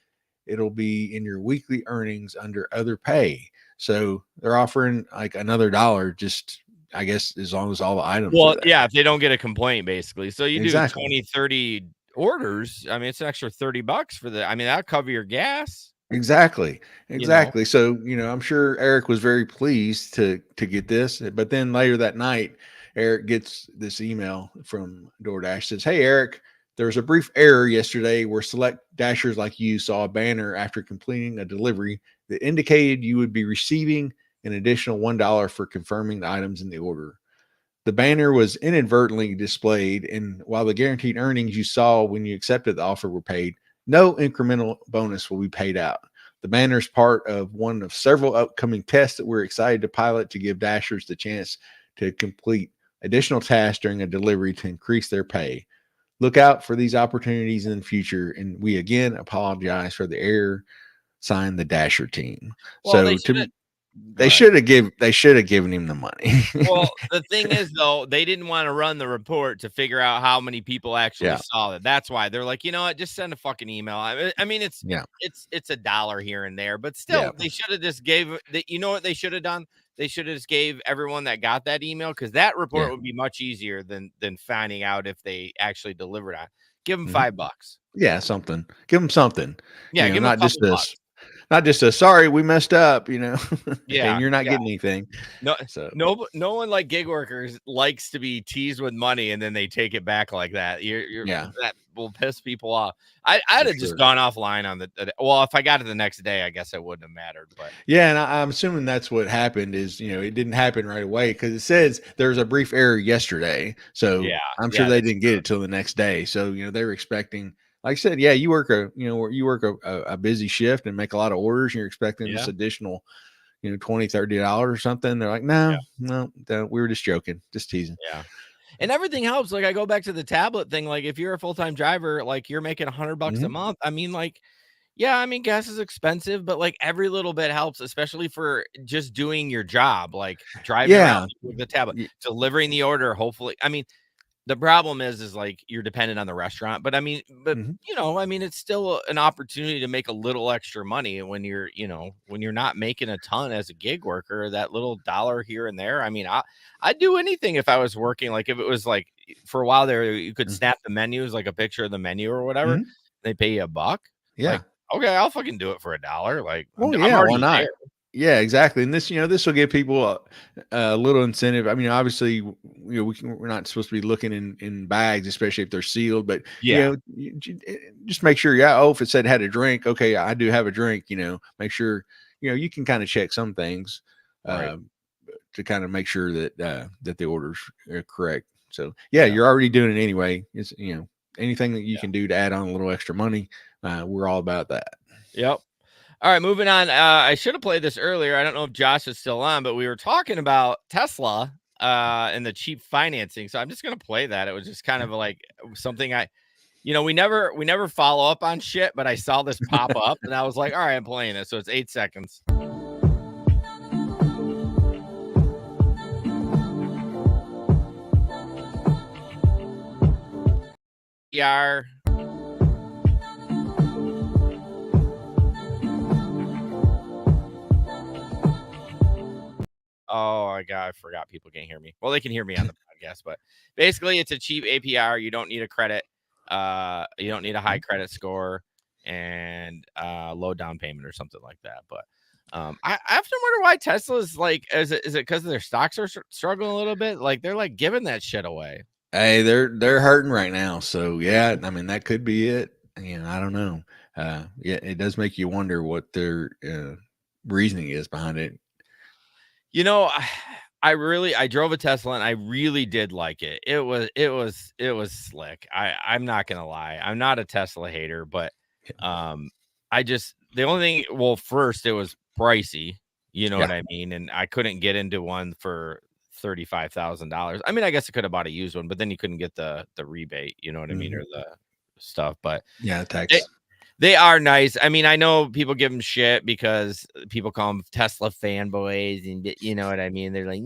It'll be in your weekly earnings under other pay. So they're offering like another dollar, just I guess as long as all the items. Well, are there. yeah, if they don't get a complaint, basically. So you Exactly. do 20, 30 orders. I mean, it's an extra $30 for the. I mean, that'll cover your gas. Exactly. You know? So, I'm sure Eric was very pleased to get this, but then later that night, Eric gets this email from DoorDash. Says, "Hey, Eric, there was a brief error yesterday where select dashers like you saw a banner after completing a delivery that indicated you would be receiving an additional $1 for confirming the items in the order. The banner was inadvertently displayed, and while the guaranteed earnings you saw when you accepted the offer were paid, no incremental bonus will be paid out. The banner is part of one of several upcoming tests that we're excited to pilot to give dashers the chance to complete additional tasks during a delivery to increase their pay. Look out for these opportunities in the future, and we again apologize for the error. Signed, the Dasher team." Well, they should have given him the money. Well, the thing is, though, they didn't want to run the report to figure out how many people actually saw it. That's why they're like, you know what, just send a fucking email. I mean, it's $1 here and there, but still, they should have just gave. You know what they should have done? They should have just gave everyone that got that email, because that report would be much easier than finding out if they actually delivered on. Give them $5. Yeah, something. Give them something. Yeah, give them not just this. Not just a sorry, we messed up, Yeah, and you're not getting anything. No one like gig workers likes to be teased with money and then they take it back like that. That will piss people off. I'd have just gone offline on well, if I got it the next day, I guess it wouldn't have mattered. But yeah, and I'm assuming that's what happened. Is it didn't happen right away, because it says there was a brief error yesterday. So I'm sure they didn't get it till the next day. So they were expecting. Like I said, yeah, you work a busy shift and make a lot of orders, and you're expecting this additional, $20, $30 or something. They're like, no, we were just joking, just teasing. Yeah. And everything helps. Like, I go back to the tablet thing. Like, if you're a full-time driver, like you're making $100 a month. I mean, like, gas is expensive, but like every little bit helps, especially for just doing your job, like driving around with the tablet, delivering the order. Hopefully, I mean, the problem is like you're dependent on the restaurant, but I mean, it's still an opportunity to make a little extra money when you're not making a ton as a gig worker. That little dollar here and there. I mean, I'd do anything if I was working. Like if it was like for a while there, you could snap the menus, like a picture of the menu or whatever. They pay you $1. Yeah. Like, okay, I'll fucking do it for $1. Like, well, yeah, why not? There. Yeah, exactly. And this, this will give people a little incentive. I mean, obviously, we're not supposed to be looking in bags, especially if they're sealed. But Yeah. just make sure. Yeah. Oh, if it said had a drink, okay, I do have a drink. Make sure. You can kind of check some things Right. to kind of make sure that the orders are correct. So yeah, Yeah. you're already doing it anyway. It's anything that you Yeah. can do to add on a little extra money. We're all about that. Yep. All right, moving on. I should have played this earlier. I don't know if Josh is still on, but we were talking about Tesla and the cheap financing. So I'm just gonna play that. It was just kind of like something we never follow up on shit, but I saw this pop up and I was like, all right, I'm playing it. So it's 8 seconds. Yeah. Oh, I forgot people can't hear me. Well, they can hear me on the podcast, but basically it's a cheap APR. You don't need a credit. You don't need a high credit score and low down payment or something like that. But I often wonder why Tesla's like, is it because their stocks are struggling a little bit? Like they're like giving that shit away. Hey, they're hurting right now. So yeah, I mean that could be it. I don't know. Yeah, it does make you wonder what their reasoning is behind it. I drove a Tesla and I really did like it. It was slick. I'm not gonna lie. I'm not a Tesla hater, but the only thing, well, first it was pricey, you know what I mean? And I couldn't get into one for $35,000. I mean, I guess I could have bought a used one, but then you couldn't get the rebate, you know what I mean, or the stuff. But yeah, tax. They are nice. I mean, I know people give them shit because people call them Tesla fanboys, and you know what I mean. They're like,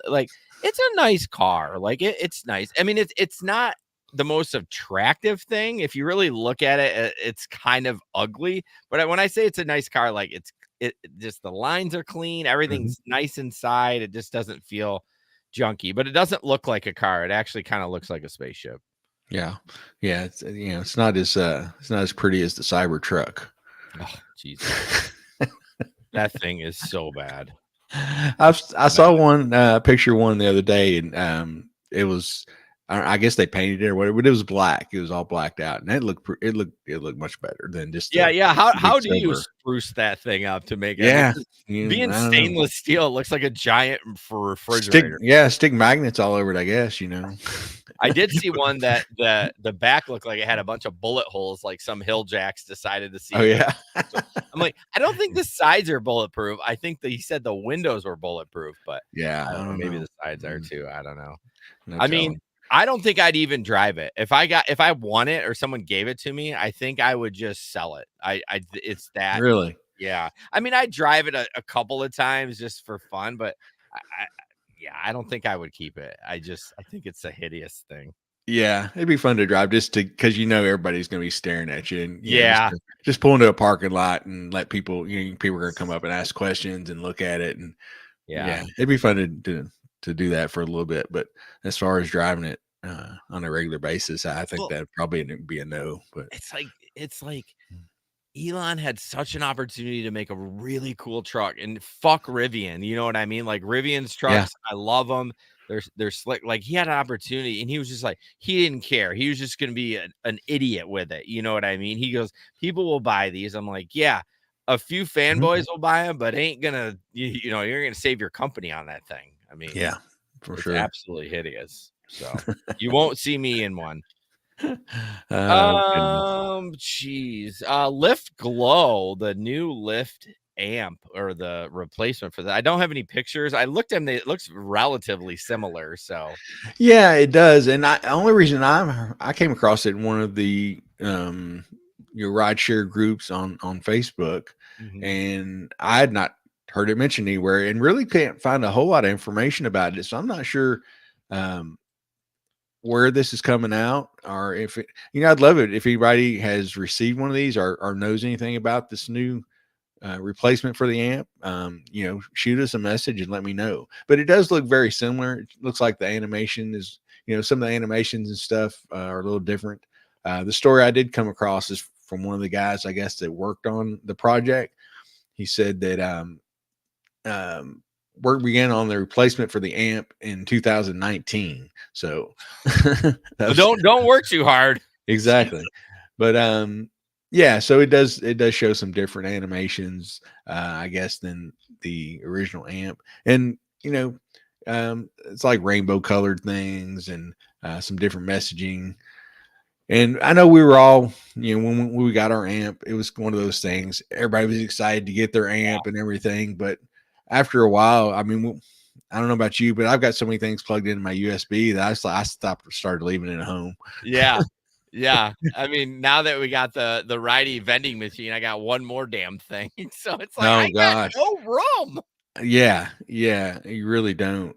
like it's a nice car. Like it's nice. I mean, it's not the most attractive thing. If you really look at it, it's kind of ugly. But when I say it's a nice car, like it just the lines are clean, everything's nice inside. It just doesn't feel junky, but it doesn't look like a car. It actually kind of looks like a spaceship. Yeah. It's not as pretty as the Cybertruck. Oh, Jesus. That thing is so bad. I saw one picture one the other day, and it was, I guess they painted it or whatever, but it was black. It was all blacked out, and it looked much better than just How do you spruce that thing up to make it? Yeah, being stainless steel, it looks like a giant for refrigerator. Stick magnets all over it. I guess I did see one that the back looked like it had a bunch of bullet holes, like some hill jacks decided to see. Oh yeah. So I'm like, I don't think the sides are bulletproof. I think that he said the windows were bulletproof, but yeah, I don't know. Maybe the sides are too. I don't know. No mean, I don't think I'd even drive it. If I won it or someone gave it to me, I think I would just sell it. It's that. Really? Yeah. I mean, I drive it a couple of times just for fun, but I don't think I would keep it. I think it's a hideous thing. Yeah, it'd be fun to drive because everybody's gonna be staring at you, and just pull into a parking lot and let people people are gonna come up and ask questions and look at it, and it'd be fun to do that for a little bit. But as far as driving it on a regular basis, I think that'd probably be a no. But it's like Elon had such an opportunity to make a really cool truck, and fuck Rivian. You know what I mean? Like Rivian's trucks, I love them. They're slick. Like he had an opportunity, and he was just like, he didn't care. He was just going to be an idiot with it. You know what I mean? He goes, people will buy these. I'm like, yeah, a few fanboys will buy them, but ain't gonna, you're gonna save your company on that thing. I mean, yeah, for sure, absolutely hideous. So you won't see me in one. Lift Glow, the new Lift amp or the replacement for that. I don't have any pictures. I looked at them, it looks relatively similar. So yeah, it does. And the only reason I came across it in one of the your rideshare groups on Facebook, and I had not heard it mentioned anywhere, and really can't find a whole lot of information about it. So I'm not sure where this is coming out, or if it, I'd love it if anybody has received one of these or knows anything about this new replacement for the amp. Shoot us a message and let me know. But it does look very similar. It looks like the animation is, some of the animations and stuff are a little different. The story I did come across is from one of the guys, I guess, that worked on the project. He said that work began on the replacement for the amp in 2019. So don't work too hard. Exactly. But yeah, so it does show some different animations, I guess, than the original amp. And it's like rainbow colored things and some different messaging. And I know we were all, when we got our amp, it was one of those things. Everybody was excited to get their amp and everything. But after a while, I mean, I don't know about you, but I've got so many things plugged into my USB that I started leaving it at home. Yeah. Yeah. I mean, now that we got the righty vending machine, I got one more damn thing. So it's like, I got no room. Yeah. You really don't.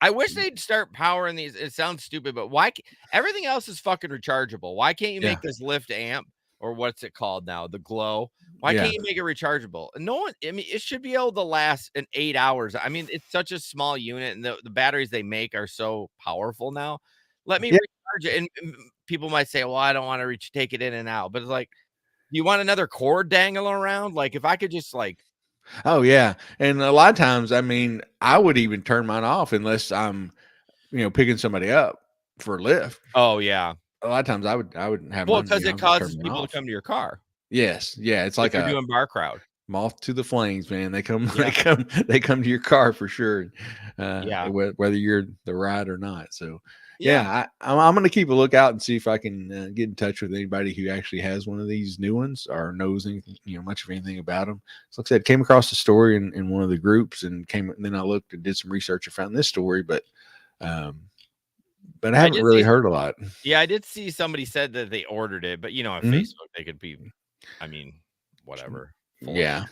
I wish they'd start powering these. It sounds stupid, but why? Everything else is fucking rechargeable. Why can't you make this lift amp, or what's it called now? The glow. Why can't you make it rechargeable? No one, I mean, it should be able to last in 8 hours. I mean, it's such a small unit, and the batteries they make are so powerful now. Let me recharge it. And people might say, well, I don't want to take it in and out. But it's like, you want another cord dangling around? Like, if I could just Oh yeah. And a lot of times, I mean, I would even turn mine off unless I'm, picking somebody up for a lift. Oh yeah. A lot of times I would have because it causes people to come to your car. Yes. Yeah. It's like a doing bar crowd. Moth to the flames, man. They come they come to your car for sure. Whether you're the ride or not. So I'm going to keep a lookout and see if I can get in touch with anybody who actually has one of these new ones or knows anything, much of anything about them. So like I said, came across the story in one of the groups and then I looked and did some research and found this story, but I haven't really heard a lot. Yeah, I did see somebody said that they ordered it, but on Facebook they could be, I whatever. Yeah,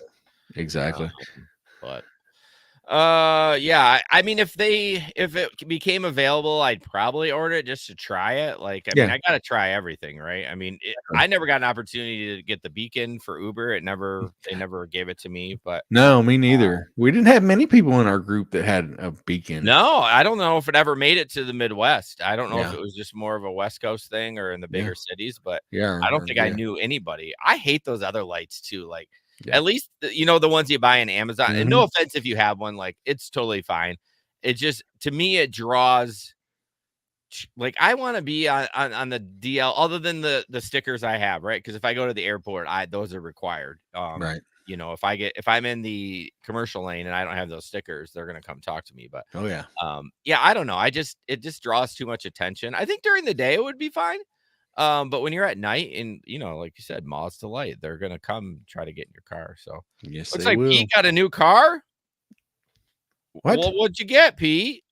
exactly. But I mean, if it became available, I'd probably order it just to try it. Like, I mean, I gotta try everything, right? I mean, I never got an opportunity to get the beacon for Uber. They never gave it to me. But no, me neither. We didn't have many people in our group that had a beacon. No, I don't know if it ever made it to the Midwest. I don't know if it was just more of a West Coast thing or in the bigger cities. But I don't think I knew anybody. I hate those other lights too. Like. Yeah. At least, the ones you buy on Amazon, and no offense if you have one, like, it's totally fine. It just, to me, it draws, like, I want to be on the DL, other than the stickers I have, right? Because if I go to the airport, those are required. Right. If I'm in the commercial lane and I don't have those stickers, they're going to come talk to me. But, I don't know. It just draws too much attention. I think during the day it would be fine. But when you're at night and like you said, moths to light, they're gonna come try to get in your car. So yes, looks like will. Pete got a new car. What? Well, what'd you get, Pete?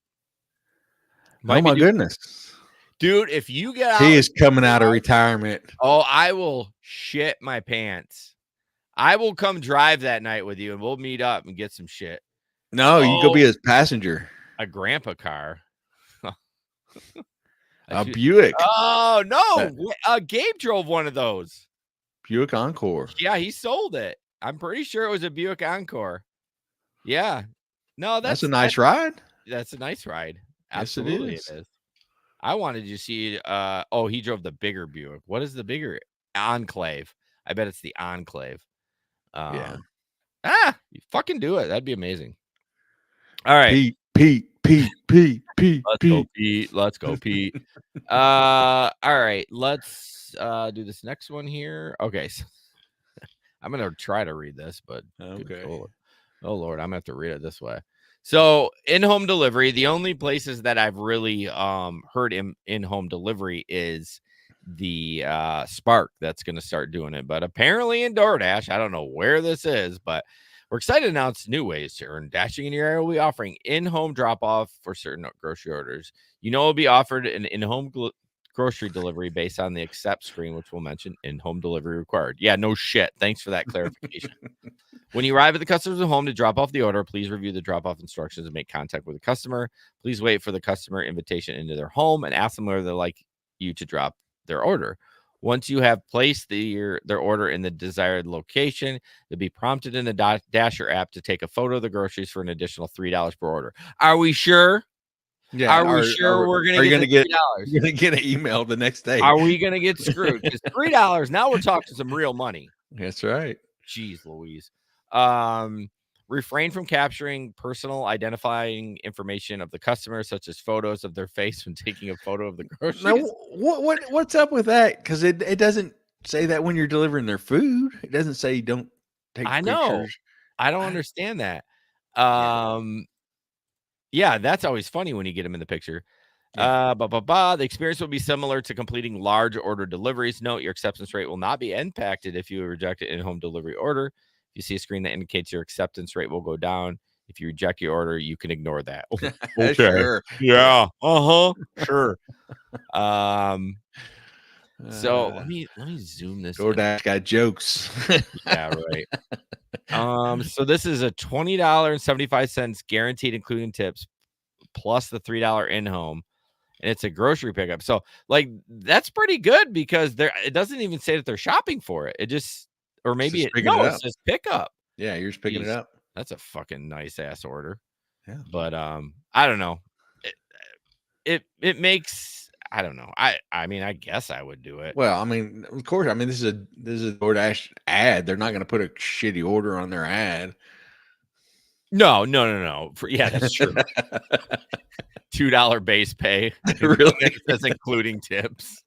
Oh my goodness, dude! If you get out, he is coming out of retirement. Oh, I will shit my pants. I will come drive that night with you, and we'll meet up and get some shit. No, you go be his passenger. A grandpa car. A Buick. Oh no! Gabe drove one of those. Buick Encore. Yeah, he sold it. I'm pretty sure it was a Buick Encore. Yeah. No, that's a nice ride. That's a nice ride. Absolutely, yes, it is. I wanted to see. He drove the bigger Buick. What is the bigger Enclave? I bet it's the Enclave. You fucking do it. That'd be amazing. All right, Pete. Let's go, Pete. All right, let's do this next one here. Okay, so I'm gonna try to read this, but okay. Oh Lord, I'm gonna have to read it this way. So in-home delivery, the only places that I've really heard in-home delivery is the Spark that's gonna start doing it, but apparently in DoorDash, I don't know where this is, but we're excited to announce new ways to earn. Dashing in your area will be offering in-home drop-off for certain grocery orders. Will be offered an in-home grocery delivery based on the accept screen, which will mention in-home delivery required. Yeah, no shit. Thanks for that clarification. When you arrive at the customer's home to drop off the order, please review the drop-off instructions and make contact with the customer. Please wait for the customer invitation into their home and ask them whether they'd like you to drop their order. Once you have placed their order in the desired location, they'll be prompted in the Dasher app to take a photo of the groceries for an additional $3 per order. Are we sure? Yeah. Are we sure we're going to get $3? You're going to get an email the next day. Are we going to get screwed? Because $3, now we're talking some real money. That's right. Jeez Louise. refrain from capturing personal identifying information of the customer, such as photos of their face when taking a photo of the groceries. Now, what's up with that? Because it doesn't say that when you're delivering their food. It doesn't say don't take I know. pictures. I don't understand that. Yeah, that's always funny when you get them in the picture. Yeah. The experience will be similar to completing large order deliveries. Note your acceptance rate will not be impacted if you reject an in-home delivery order. If you see a screen that indicates your acceptance rate will go down. If you reject your order, you can ignore that. Okay. Sure. Yeah. Sure. So let me zoom this in. DoorDash got jokes. Yeah, right. So this is a $20.75 guaranteed, including tips, plus the $3 in-home, and it's a grocery pickup. So like that's pretty good because it doesn't even say that they're shopping for it. It just, or maybe it says pickup. Yeah, you're just picking it up. That's a fucking nice ass order. Yeah. But I don't know. It makes, I don't know. I mean, I guess I would do it. Well, I mean, of course. I mean, this is a DoorDash ad. They're not going to put a shitty order on their ad. No. Yeah, that's true. $2 base pay. Really? It says including tips.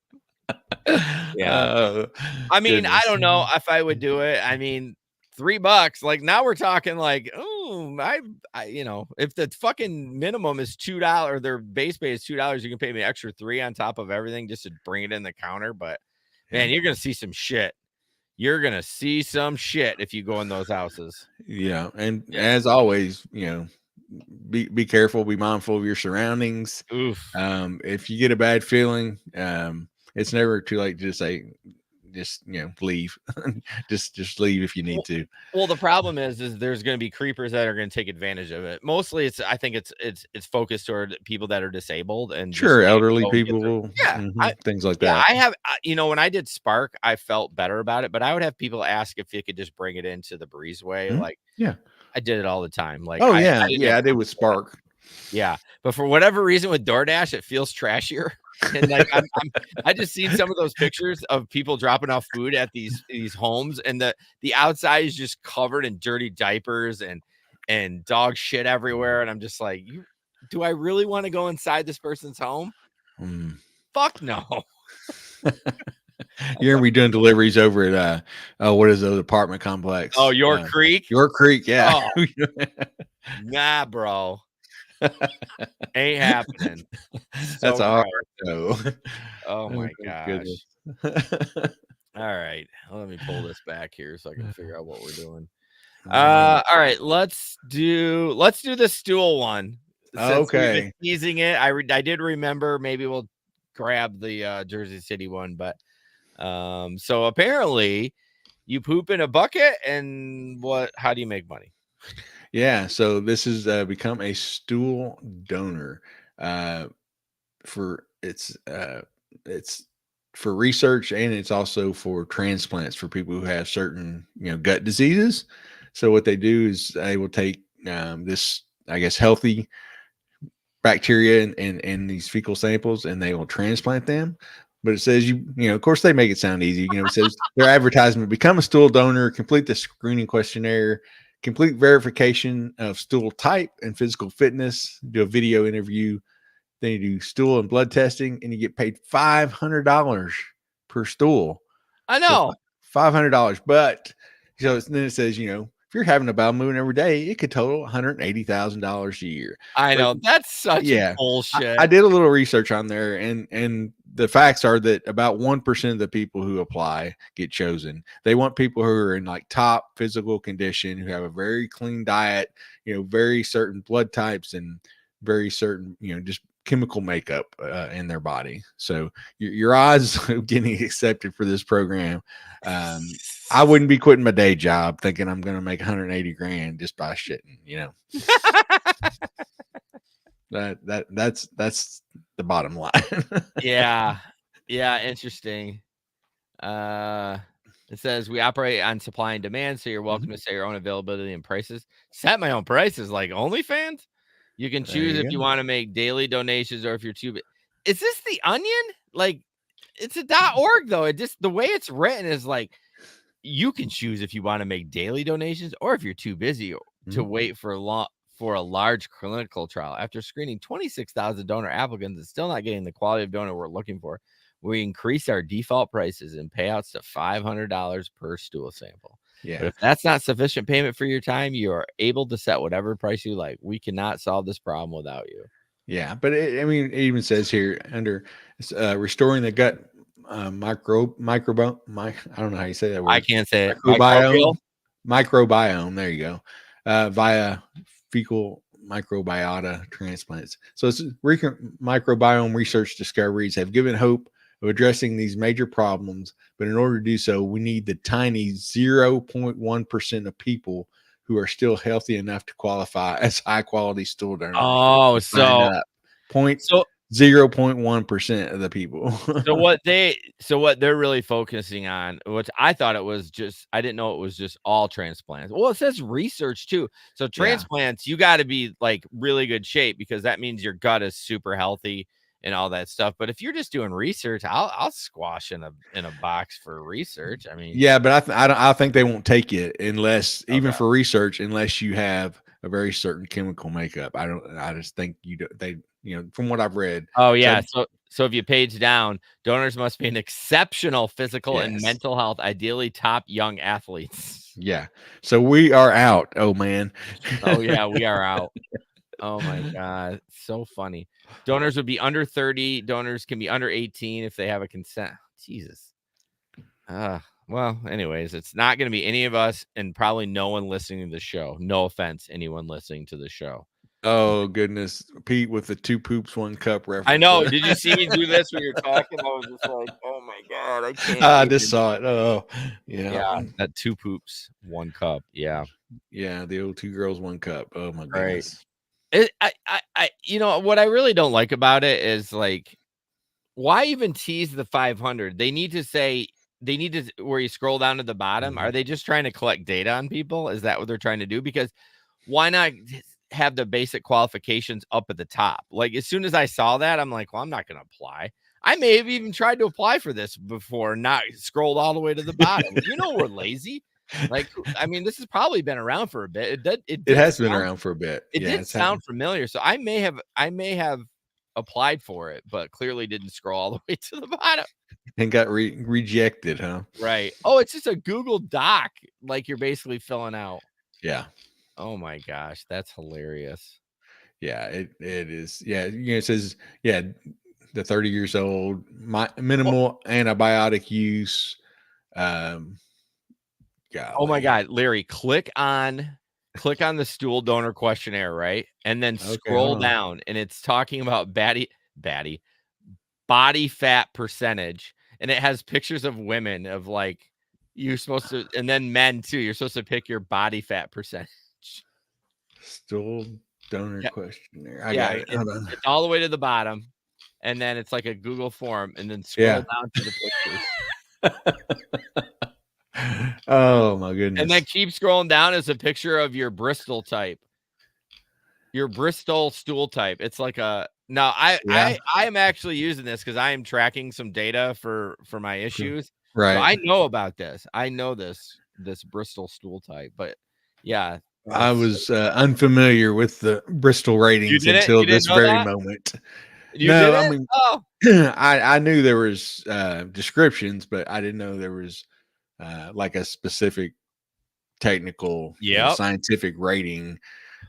Yeah. I mean, goodness. I don't know if I would do it. I mean, $3. Like now we're talking like, oh, I you know, if the fucking minimum is $2, their base pay is $2, you can pay me extra $3 on top of everything just to bring it in the counter. But man, you're gonna see some shit. You're gonna see some shit if you go in those houses. Yeah, and as always, you know, be careful, be mindful of your surroundings. Oof. If you get a bad feeling, it's never too late to just say, just, you know, leave. just leave if you need to. Well, the problem is there's going to be creepers that are going to take advantage of it. Mostly I think it's focused toward people that are disabled and sure, elderly people. Things like that. Yeah, I have, you know, when I did Spark, I felt better about it, but I would have people ask if you could just bring it into the breezeway. Like, yeah, I did it all the time. Like, I did with Spark. Yeah, but for whatever reason with DoorDash, it feels trashier. And like I just seen some of those pictures of people dropping off food at these homes, and the outside is just covered in dirty diapers and dog shit everywhere. And I'm just like, do I really want to go inside this person's home? Fuck no. You're gonna be doing deliveries over at what is the apartment complex? Oh, York Creek? York Creek, yeah. Oh. Nah, bro. Ain't happening. That's a hard no. Oh my gosh. All right. Let me pull this back here so I can figure out what we're doing. All right, let's do the stool one. Okay. Teasing it. I did remember, maybe we'll grab the Jersey City one, but so apparently you poop in a bucket, and how do you make money? Yeah, so this has become a stool donor. It's for research, and it's also for transplants for people who have certain, you know, gut diseases. So what they do is they will take this, I guess, healthy bacteria in these fecal samples, and they will transplant them. But it says you know, of course they make it sound easy. You know, it says their advertisement: become a stool donor, complete the screening questionnaire, complete verification of stool type and physical fitness, do a video interview, then you do stool and blood testing, and you get paid $500 per stool. I know. So $500. But so then it says, you know, if you're having a bowel movement every day, it could total $180,000 a year. I know. That's such bullshit. I did a little research on there, and the facts are that about 1% of the people who apply get chosen. They want people who are in like top physical condition, who have a very clean diet, you know, very certain blood types, and very certain, you know, just chemical makeup in their body. So your odds of getting accepted for this program, I wouldn't be quitting my day job thinking I'm going to make 180 grand just by shitting, you know. That's the bottom line. Yeah, interesting. It says we operate on supply and demand, so you're welcome to set your own availability and prices. Set my own prices, like OnlyFans. You can choose if you want to make daily donations or if you're too. Is this the Onion? Like, it's a .org though. It just, the way it's written is like, you can choose if you want to make daily donations or if you're too busy to wait for a large clinical trial. After screening 26,000 donor applicants and still not getting the quality of donor we're looking for, we increased our default prices and payouts to $500 per stool sample. Yeah. But if that's not sufficient payment for your time, you are able to set whatever price you like. We cannot solve this problem without you. Yeah, but I mean, it even says here under restoring the gut microbiome. I don't know how you say that word. I can't say it. Microbiome. There you go. Via fecal microbiota transplants. So it's microbiome research discoveries have given hope of addressing these major problems, but in order to do so, we need the tiny 0.1% of people who are still healthy enough to qualify as high quality stool donors. Oh, so 0.1% of the people. so what they're really focusing on, which I thought it was just, I didn't know it was just all transplants. Well, it says research too. So transplants, you got to be like really good shape because that means your gut is super healthy and all that stuff. But if you're just doing research, I'll squash in a box for research. I mean, yeah, but I think they won't take it unless even for research, unless you have a very certain chemical makeup. I just think they from what I've read. Oh yeah. So if you page down, donors must be an exceptional physical and mental health, ideally top young athletes. Yeah. So we are out. Oh man. Oh yeah, we are out. Oh my God. So funny. Donors would be under 30. Donors can be under 18 if they have a consent. Jesus. Well, anyways, it's not going to be any of us and probably no one listening to the show. No offense, anyone listening to the show. Oh goodness, Pete with the 2 poops 1 cup reference. I know. Did you see me do this when you're talking? I was just like, oh my God, I can't. I just saw it. Oh yeah. Yeah, that 2 poops 1 cup. Yeah. Yeah, the old 2 girls 1 cup. Oh my goodness. I what I really don't like about it is like, why even tease the 500? They need to where you scroll down to the bottom. Are they just trying to collect data on people? Is that what they're trying to do? Because why not have the basic qualifications up at the top? Like as soon as I saw that, I'm like, well, I'm not going to apply. I may have even tried to apply for this before, not scrolled all the way to the bottom. We're lazy. Like, I mean, this has probably been around for a bit. It has been around for a bit. It did sound familiar. So I may have applied for it, but clearly didn't scroll all the way to the bottom and got rejected, huh? Right. Oh, it's just a Google Doc, like you're basically filling out. Yeah. Oh my gosh, that's hilarious. Yeah, it is. Yeah, it says the 30 years old, minimal antibiotic use. Oh my God, Larry, click on the stool donor questionnaire, right? And then scroll down, and it's talking about body fat percentage, and it has pictures of women of like you're supposed to, and then men too. You're supposed to pick your body fat percentage. Stool donor questionnaire. I got it. It's all the way to the bottom, and then it's like a Google form, and then scroll down to the pictures. Oh my goodness. And then keep scrolling down is a picture of your Bristol type. Your Bristol stool type. It's like I am actually using this because I am tracking some data for my issues. Right. So I know about this. I know this Bristol stool type, but yeah. I was unfamiliar with the Bristol ratings until this very moment. I mean, I knew there was descriptions, but I didn't know there was like a specific technical scientific rating.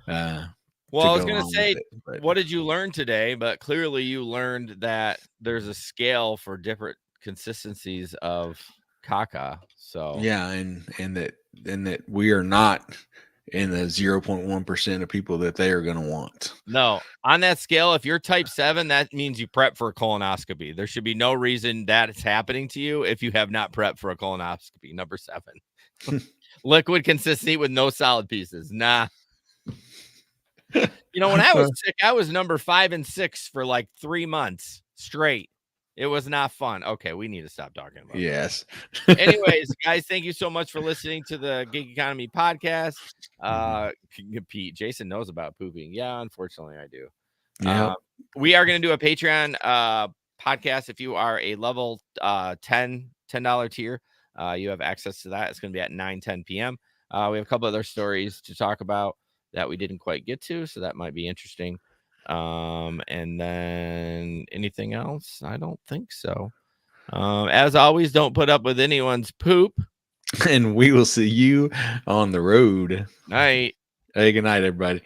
Well, I was going to say, what did you learn today? But clearly you learned that there's a scale for different consistencies of caca. So yeah, and that we are not in the 0.1% of people that they are going to want. No, on that scale, if you're type 7, that means you prep for a colonoscopy. There should be no reason that it's happening to you if you have not prepped for a colonoscopy. Number 7, liquid consistency with no solid pieces. Nah. When I was sick, I was number 5 and 6 for like 3 months straight. It was not fun. Okay, we need to stop talking about yes. Anyways, guys, thank you so much for listening to the Gig Economy podcast. Pete, Jason knows about pooping. Yeah, unfortunately, I do. Yeah. We are going to do a Patreon podcast. If you are a level $10 tier, you have access to that. It's going to be at 9:10 p.m. We have a couple other stories to talk about. that we didn't quite get to, so that might be interesting. And then anything else? I don't think so. As always, don't put up with anyone's poop. And we will see you on the road. Night. Hey, good night, everybody.